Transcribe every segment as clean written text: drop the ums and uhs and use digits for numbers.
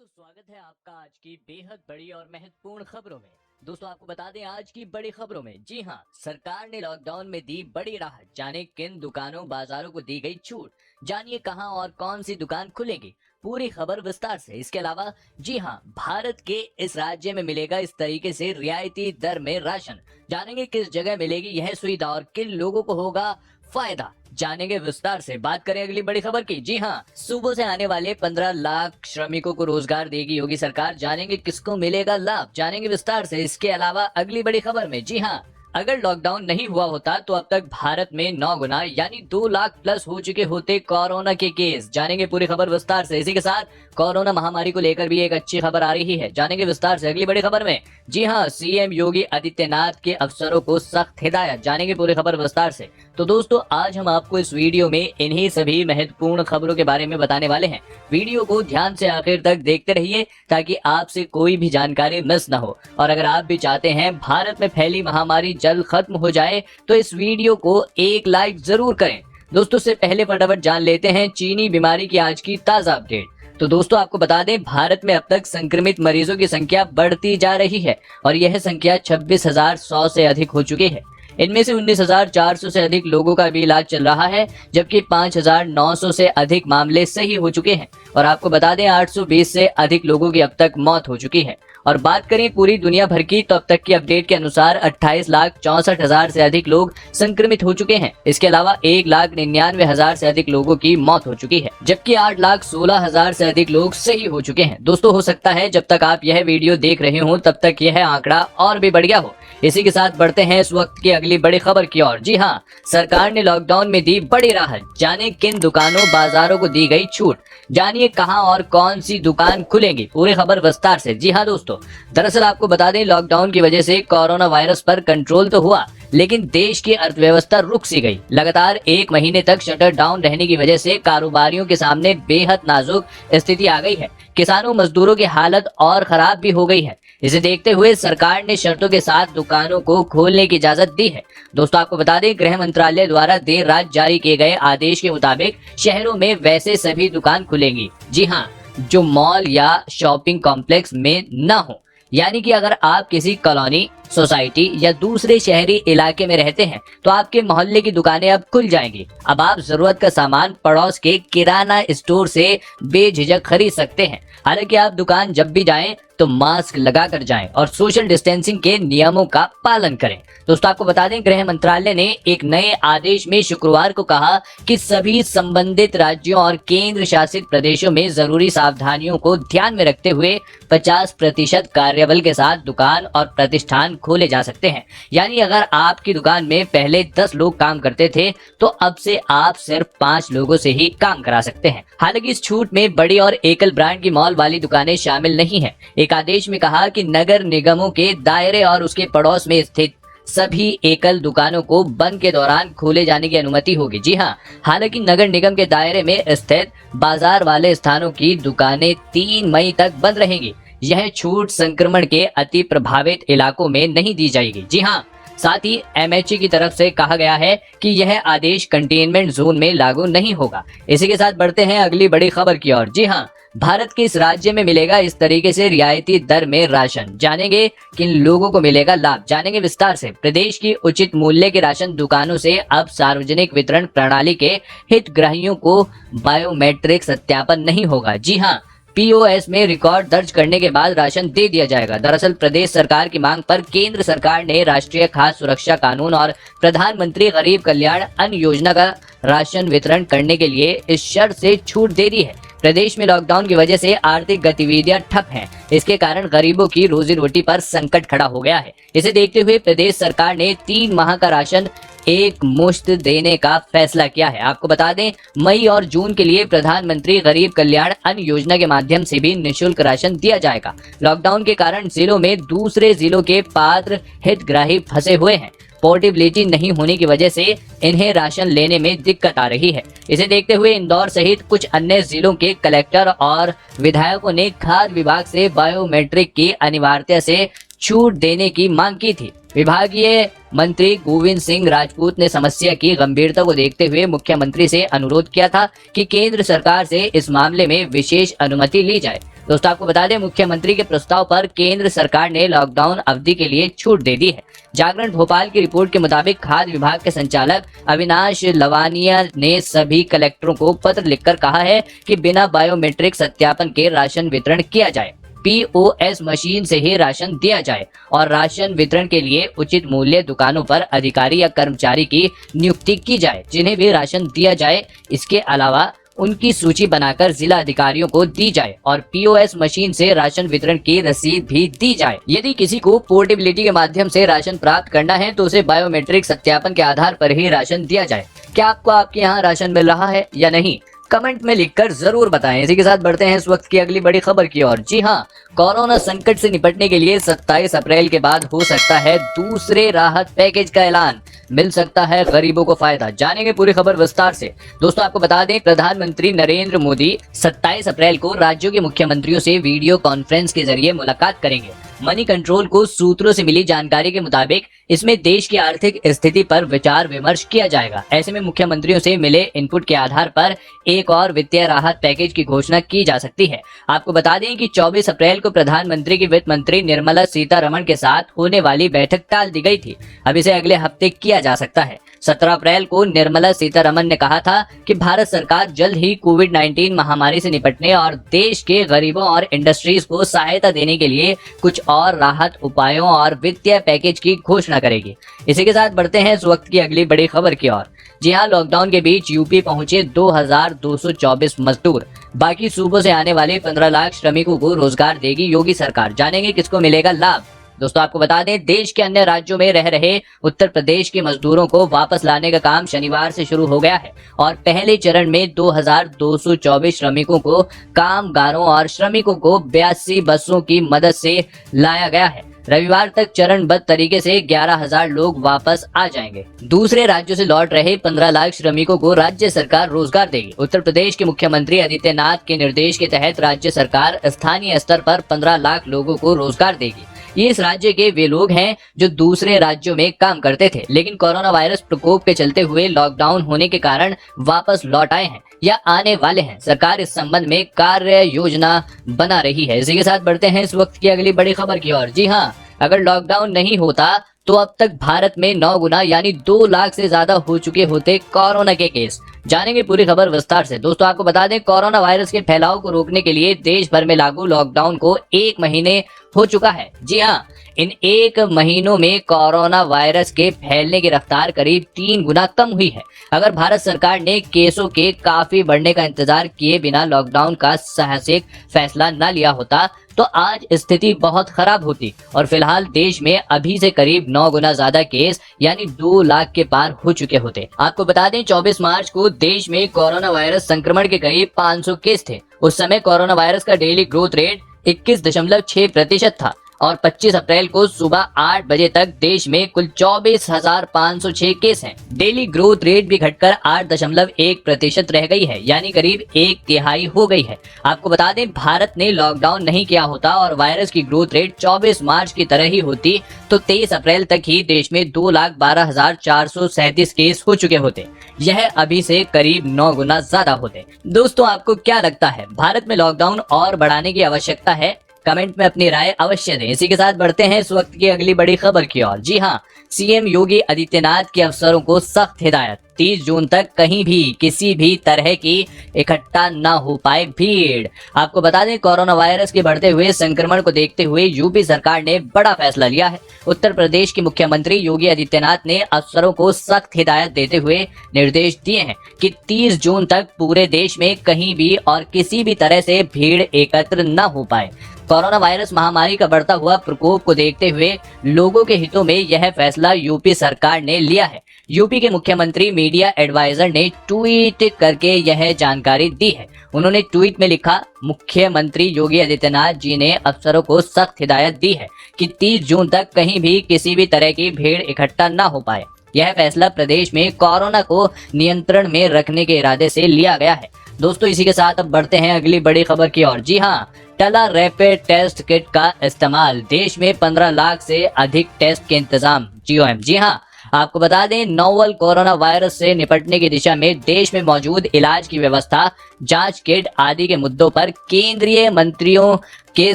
दोस्तों स्वागत है आपका आज की बेहद बड़ी और महत्वपूर्ण खबरों में। दोस्तों आपको बता दें आज की बड़ी खबरों में, जी हां, सरकार ने लॉकडाउन में दी बड़ी राहत। जाने किन दुकानों बाजारों को दी गई छूट, जानिए कहां और कौन सी दुकान खुलेगी, पूरी खबर विस्तार से। इसके अलावा जी हां, भारत के इस राज्य में मिलेगा इस तरीके से रियायती दर में राशन, जानेंगे किस जगह मिलेगी यह सुविधा और किन लोगों को होगा फायदा, जानेंगे विस्तार से। बात करें अगली बड़ी खबर की, जी हाँ, सुबह से आने वाले 15 लाख श्रमिकों को रोजगार देगी योगी सरकार, जानेंगे किसको मिलेगा लाभ, जानेंगे विस्तार से। इसके अलावा अगली बड़ी खबर में, जी हाँ, अगर लॉकडाउन नहीं हुआ होता तो अब तक भारत में 9 गुना यानी 2 लाख प्लस हो चुके होते कोरोना के केस, जानेंगे पूरी खबर विस्तार से। इसी के साथ कोरोना महामारी को लेकर भी एक अच्छी खबर आ रही है, जानेंगे विस्तार से अगली बड़ी खबर में। जी हाँ, सीएम योगी आदित्यनाथ के अफसरों को सख्त हिदायत, जानेंगे पूरी खबर विस्तार से। तो दोस्तों आज हम आपको इस वीडियो में इन्हीं सभी महत्वपूर्ण खबरों के बारे में बताने वाले हैं। वीडियो को ध्यान से आखिर तक देखते रहिए ताकि आपसे कोई भी जानकारी मिस न हो। और अगर आप भी चाहते हैं भारत में फैली महामारी जल्द खत्म हो जाए तो इस वीडियो को एक लाइक जरूर करें। दोस्तों से पहले फटाफट जान लेते हैं चीनी बीमारी की आज की ताजा अपडेट। तो दोस्तों आपको बता दें भारत में अब तक संक्रमित मरीजों की संख्या बढ़ती जा रही है और यह संख्या 26,100 से अधिक हो चुकी है। इनमें से 19,400 से अधिक लोगों का भी इलाज चल रहा है, जबकि 5,900 से अधिक मामले सही हो चुके हैं। और आपको बता दें 820 से अधिक लोगों की अब तक मौत हो चुकी है। और बात करें पूरी दुनिया भर की तो अब तक की अपडेट के अनुसार 28,64,000 से अधिक लोग संक्रमित हो चुके हैं। इसके अलावा 1,99,000 से अधिक लोगों की मौत हो चुकी है, जबकि 8,16,000 से अधिक लोग सही हो चुके हैं। दोस्तों हो सकता है जब तक आप यह वीडियो देख रहे हो तब तक यह आंकड़ा और भी बढ़ गया हो। इसी के साथ बढ़ते हैं इस वक्त की अगली बड़ी खबर की ओर। जी हाँ, सरकार ने लॉकडाउन में दी बड़ी राहत, जाने किन दुकानों बाजारों को दी गई छूट, जानिए कहां और कौन सी दुकान खुलेंगी, पूरी खबर विस्तार से। जी हाँ दोस्तों, दरअसल आपको बता दें लॉकडाउन की वजह से कोरोना वायरस पर कंट्रोल तो हुआ, लेकिन देश की अर्थव्यवस्था रुक सी गई। लगातार 1 महीने तक शटर डाउन रहने की वजह से कारोबारियों के सामने बेहद नाजुक स्थिति आ गई है। किसानों मजदूरों की हालत और खराब भी हो गई है। इसे देखते हुए सरकार ने शर्तों के साथ दुकानों को खोलने की इजाजत दी है। दोस्तों आपको बता दें गृह मंत्रालय द्वारा देर रात जारी किए गए आदेश के मुताबिक शहरों में वैसे सभी दुकान खुलेंगी, जी हाँ, जो मॉल या शॉपिंग कॉम्प्लेक्स में न हो। यानी कि अगर आप किसी कॉलोनी, सोसाइटी या दूसरे शहरी इलाके में रहते हैं तो आपके मोहल्ले की दुकानें अब खुल जाएंगी। अब आप जरूरत का सामान पड़ोस के किराना स्टोर से बेझिझक खरीद सकते हैं। हालांकि आप दुकान जब भी जाएं तो मास्क लगाकर जाएं और सोशल डिस्टेंसिंग के नियमों का पालन करें। दोस्तों आपको बता दें गृह मंत्रालय ने एक नए आदेश में शुक्रवार को कहा कि सभी संबंधित राज्यों और केंद्र शासित प्रदेशों में जरूरी सावधानियों को ध्यान में रखते हुए 50% कार्यबल के साथ दुकान और प्रतिष्ठान खोले जा सकते हैं। यानी अगर आपकी दुकान में पहले 10 लोग काम करते थे तो अब से आप सिर्फ 5 लोगों से ही काम करा सकते हैं। हालांकि इस छूट में बड़ी और एकल ब्रांड की मॉल वाली दुकानें शामिल नहीं है। एक आदेश में कहा कि नगर निगमों के दायरे और उसके पड़ोस में स्थित सभी एकल दुकानों को बंद के दौरान खोले जाने की अनुमति होगी। जी हाँ, हालांकि नगर निगम के दायरे में स्थित बाजार वाले स्थानों की दुकानें 3 मई तक बंद रहेंगी। यह छूट संक्रमण के अति प्रभावित इलाकों में नहीं दी जाएगी। जी हाँ, साथ ही एमएचए की तरफ से कहा गया है कि यह आदेश कंटेनमेंट जोन में लागू नहीं होगा। इसी के साथ बढ़ते हैं अगली बड़ी खबर की ओर। जी हाँ, भारत के इस राज्य में मिलेगा इस तरीके से रियायती दर में राशन, जानेंगे किन लोगों को मिलेगा लाभ, जानेंगे विस्तार से। प्रदेश की उचित मूल्य के राशन दुकानों से अब सार्वजनिक वितरण प्रणाली के हितग्राहियों को बायोमेट्रिक सत्यापन नहीं होगा। जी हाँ, पीओएस में रिकॉर्ड दर्ज करने के बाद राशन दे दिया जाएगा। दरअसल प्रदेश सरकार की मांग पर केंद्र सरकार ने राष्ट्रीय खाद्य सुरक्षा कानून और प्रधानमंत्री गरीब कल्याण अन्न योजना का राशन वितरण करने के लिए इस शर्त से छूट दे दी है। प्रदेश में लॉकडाउन की वजह से आर्थिक गतिविधियां ठप हैं। इसके कारण गरीबों की रोजी रोटी पर संकट खड़ा हो गया है। इसे देखते हुए प्रदेश सरकार ने 3 माह का राशन एक मुश्त देने का फैसला किया है। आपको बता दें मई और जून के लिए प्रधानमंत्री गरीब कल्याण अन्न योजना के माध्यम से भी निःशुल्क राशन दिया जाएगा। लॉकडाउन के कारण जिलों में दूसरे जिलों के पात्र हितग्राही फंसे हुए हैं। पोर्टेबिलिटी नहीं होने की वजह से इन्हें राशन लेने में दिक्कत आ रही है। इसे देखते हुए इंदौर सहित कुछ अन्य जिलों के कलेक्टर और विधायकों ने खाद्य विभाग से बायोमेट्रिक की अनिवार्यता से छूट देने की मांग की थी। विभागीय मंत्री गोविंद सिंह राजपूत ने समस्या की गंभीरता को देखते हुए मुख्यमंत्री से अनुरोध किया था कि केंद्र सरकार से इस मामले में विशेष अनुमति ली जाए। दोस्तों आपको बता दें, मुख्यमंत्री के प्रस्ताव पर केंद्र सरकार ने लॉकडाउन अवधि के लिए छूट दे दी है। जागरण भोपाल की रिपोर्ट के मुताबिक खाद्य विभाग के संचालक अविनाश लवानिया ने सभी कलेक्टरों को पत्र लिखकर कहा है कि बिना बायोमेट्रिक सत्यापन के राशन वितरण किया जाए, पीओएस मशीन से ही राशन दिया जाए और राशन वितरण के लिए उचित मूल्य दुकानों पर अधिकारी या कर्मचारी की नियुक्ति की जाए जिन्हें भी राशन दिया जाए। इसके अलावा उनकी सूची बनाकर जिला अधिकारियों को दी जाए और पीओएस मशीन से राशन वितरण की रसीद भी दी जाए। यदि किसी को पोर्टेबिलिटी के माध्यम से राशन प्राप्त करना है तो उसे बायोमेट्रिक सत्यापन के आधार पर ही राशन दिया जाए। क्या आपको आपके यहाँ राशन मिल रहा है या नहीं, कमेंट में लिखकर जरूर बताएं। इसी के साथ बढ़ते हैं इस वक्त की अगली बड़ी खबर की ओर। जी हाँ, कोरोना संकट से निपटने के लिए 27 अप्रैल के बाद हो सकता है दूसरे राहत पैकेज का ऐलान, मिल सकता है गरीबों को फायदा। जानेंगे पूरी खबर विस्तार से। दोस्तों आपको बता दें, प्रधानमंत्री नरेंद्र मोदी 27 अप्रैल को राज्यों के मुख्यमंत्रियों से वीडियो कॉन्फ्रेंस के जरिए मुलाकात करेंगे। मनी कंट्रोल को सूत्रों से मिली जानकारी के मुताबिक इसमें देश की आर्थिक स्थिति पर विचार विमर्श किया जाएगा। ऐसे में मुख्यमंत्रियों से मिले इनपुट के आधार पर एक और वित्तीय राहत पैकेज की घोषणा की जा सकती है। आपको बता दें कि 24 अप्रैल को प्रधानमंत्री की वित्त मंत्री निर्मला सीतारमण के साथ होने वाली बैठक टाल दी गई थी। अब इसे अगले हफ्ते किया जा सकता है। 17 अप्रैल को निर्मला सीतारमण ने कहा था कि भारत सरकार जल्द ही कोविड-19 महामारी से निपटने और देश के गरीबों और इंडस्ट्रीज को सहायता देने के लिए कुछ और राहत उपायों और वित्तीय पैकेज की घोषणा करेगी। इसी के साथ बढ़ते हैं इस वक्त की अगली बड़ी खबर की ओर। जी हाँ, लॉकडाउन के बीच यूपी पहुंचे 2224 मजदूर। बाकी सूबों से आने वाले 15 लाख श्रमिकों को रोजगार देगी योगी सरकार। जानेंगे किसको मिलेगा लाभ। दोस्तों आपको बता दें, देश के अन्य राज्यों में रह रहे उत्तर प्रदेश के मजदूरों को वापस लाने का काम शनिवार से शुरू हो गया है और पहले चरण में 2224 श्रमिकों को, कामगारों और श्रमिकों को 82 बसों की मदद से लाया गया है। रविवार तक चरणबद्ध तरीके से 11,000 लोग वापस आ जाएंगे। दूसरे राज्यों से लौट रहे 15 लाख श्रमिकों को राज्य सरकार रोजगार देगी। उत्तर प्रदेश के मुख्यमंत्री आदित्यनाथ के निर्देश के तहत राज्य सरकार स्थानीय स्तर पर 15 लाख लोगों को रोजगार देगी। ये इस राज्य के वे लोग हैं जो दूसरे राज्यों में काम करते थे लेकिन कोरोना वायरस प्रकोप के चलते हुए लॉकडाउन होने के कारण वापस लौट आए हैं या आने वाले हैं। सरकार इस संबंध में कार्य योजना बना रही है। इसी के साथ बढ़ते हैं इस वक्त की अगली बड़ी खबर की ओर। जी हाँ, अगर लॉकडाउन नहीं होता तो अब तक भारत में 9 गुना यानी 2 लाख से ज्यादा हो चुके होते कोरोना के केस। जानेंगे पूरी खबर विस्तार से। दोस्तों आपको बता दें, कोरोना वायरस के फैलाव को रोकने के लिए देश भर में लागू लॉकडाउन को 1 महीने हो चुका है। जी हाँ, इन 1 महीनों में कोरोना वायरस के फैलने की रफ्तार करीब 3 गुना कम हुई है। अगर भारत सरकार ने केसों के काफी बढ़ने का इंतजार किए बिना लॉकडाउन का साहसिक फैसला न लिया होता तो आज स्थिति बहुत खराब होती और फिलहाल देश में अभी से करीब 9 गुना ज्यादा केस यानी 2 लाख के पार हो चुके होते। आपको बता दें, 24 मार्च को देश में कोरोना वायरस संक्रमण के करीब 500 केस थे। उस समय कोरोना वायरस का डेली ग्रोथ रेट 21.6% था और 25 अप्रैल को सुबह 8 बजे तक देश में कुल 24,506 केस हैं। डेली ग्रोथ रेट भी घटकर 8.1% रह गई है यानी करीब 1/3 हो गई है। आपको बता दें, भारत ने लॉकडाउन नहीं किया होता और वायरस की ग्रोथ रेट 24 मार्च की तरह ही होती तो 23 अप्रैल तक ही देश में 2,12,437 केस हो चुके होते। यह अभी से करीब 9 गुना ज्यादा होते। दोस्तों आपको क्या लगता है, भारत में लॉकडाउन और बढ़ाने की आवश्यकता है? कमेंट में अपनी राय अवश्य दें। इसी के साथ बढ़ते हैं इस वक्त की अगली बड़ी खबर की ओर। जी हाँ, सीएम योगी आदित्यनाथ के अफसरों को सख्त हिदायत, 30 जून तक कहीं भी किसी भी तरह की इकट्ठा न हो पाए भीड़। आपको बता दें, कोरोना वायरस के बढ़ते हुए संक्रमण को देखते हुए यूपी सरकार ने बड़ा फैसला लिया है। उत्तर प्रदेश के मुख्यमंत्री योगी आदित्यनाथ ने अफसरों को सख्त हिदायत देते हुए निर्देश दिए हैं कि 30 जून तक पूरे देश में कहीं भी और किसी भी तरह से भीड़ एकत्र न हो पाए। कोरोना वायरस महामारी का बढ़ता हुआ प्रकोप को देखते हुए लोगों के हितों में यह फैसला यूपी सरकार ने लिया है। यूपी के मुख्यमंत्री मीडिया एडवाइजर ने ट्वीट करके यह जानकारी दी है। उन्होंने ट्वीट में लिखा, मुख्यमंत्री योगी आदित्यनाथ जी ने अफसरों को सख्त हिदायत दी है कि 30 जून तक कहीं भी किसी भी तरह की भीड़ इकट्ठा न हो पाए। यह फैसला प्रदेश में कोरोना को नियंत्रण में रखने के इरादे से लिया गया है। दोस्तों इसी के साथ अब बढ़ते हैं अगली बड़ी खबर की ओर। जी हाँ, टला रैपिड टेस्ट किट का इस्तेमाल, देश में 15 लाख से अधिक टेस्ट के इंतजाम। जी हाँ, आपको बता दें, नोवल कोरोना वायरस से निपटने की दिशा में देश में मौजूद इलाज की व्यवस्था, जांच किट आदि के मुद्दों पर केंद्रीय मंत्रियों के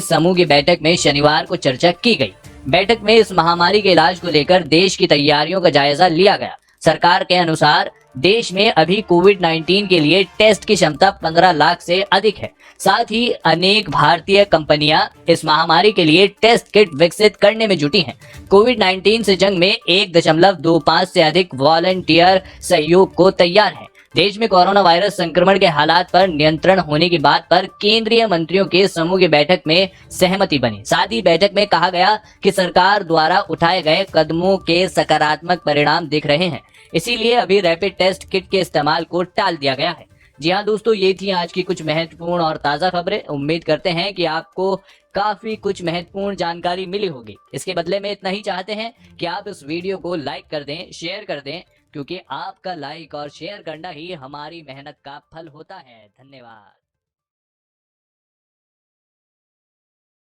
समूह की बैठक में शनिवार को चर्चा की गई। बैठक में इस महामारी के इलाज को लेकर देश की तैयारियों का जायजा लिया गया। सरकार के अनुसार देश में अभी कोविड-19 के लिए टेस्ट की क्षमता 15 लाख से अधिक है। साथ ही अनेक भारतीय कंपनियां इस महामारी के लिए टेस्ट किट विकसित करने में जुटी हैं। कोविड-19 से जंग में 1.25 से अधिक वॉलंटियर सहयोग को तैयार हैं। देश में कोरोना वायरस संक्रमण के हालात पर नियंत्रण होने की बात पर केंद्रीय मंत्रियों के समूह की बैठक में सहमति बनी। साथ ही बैठक में कहा गया कि सरकार द्वारा उठाए गए कदमों के सकारात्मक परिणाम दिख रहे हैं, इसीलिए अभी रैपिड टेस्ट किट के इस्तेमाल को टाल दिया गया है। जी हाँ दोस्तों, ये थी आज की कुछ महत्वपूर्ण और ताज़ा खबरें। उम्मीद करते हैं कि आपको काफी कुछ महत्वपूर्ण जानकारी मिली होगी। इसके बदले में इतना ही चाहते हैं कि आप इस वीडियो को लाइक कर दें, शेयर कर दें, क्योंकि आपका लाइक और शेयर करना ही हमारी मेहनत का फल होता है। धन्यवाद।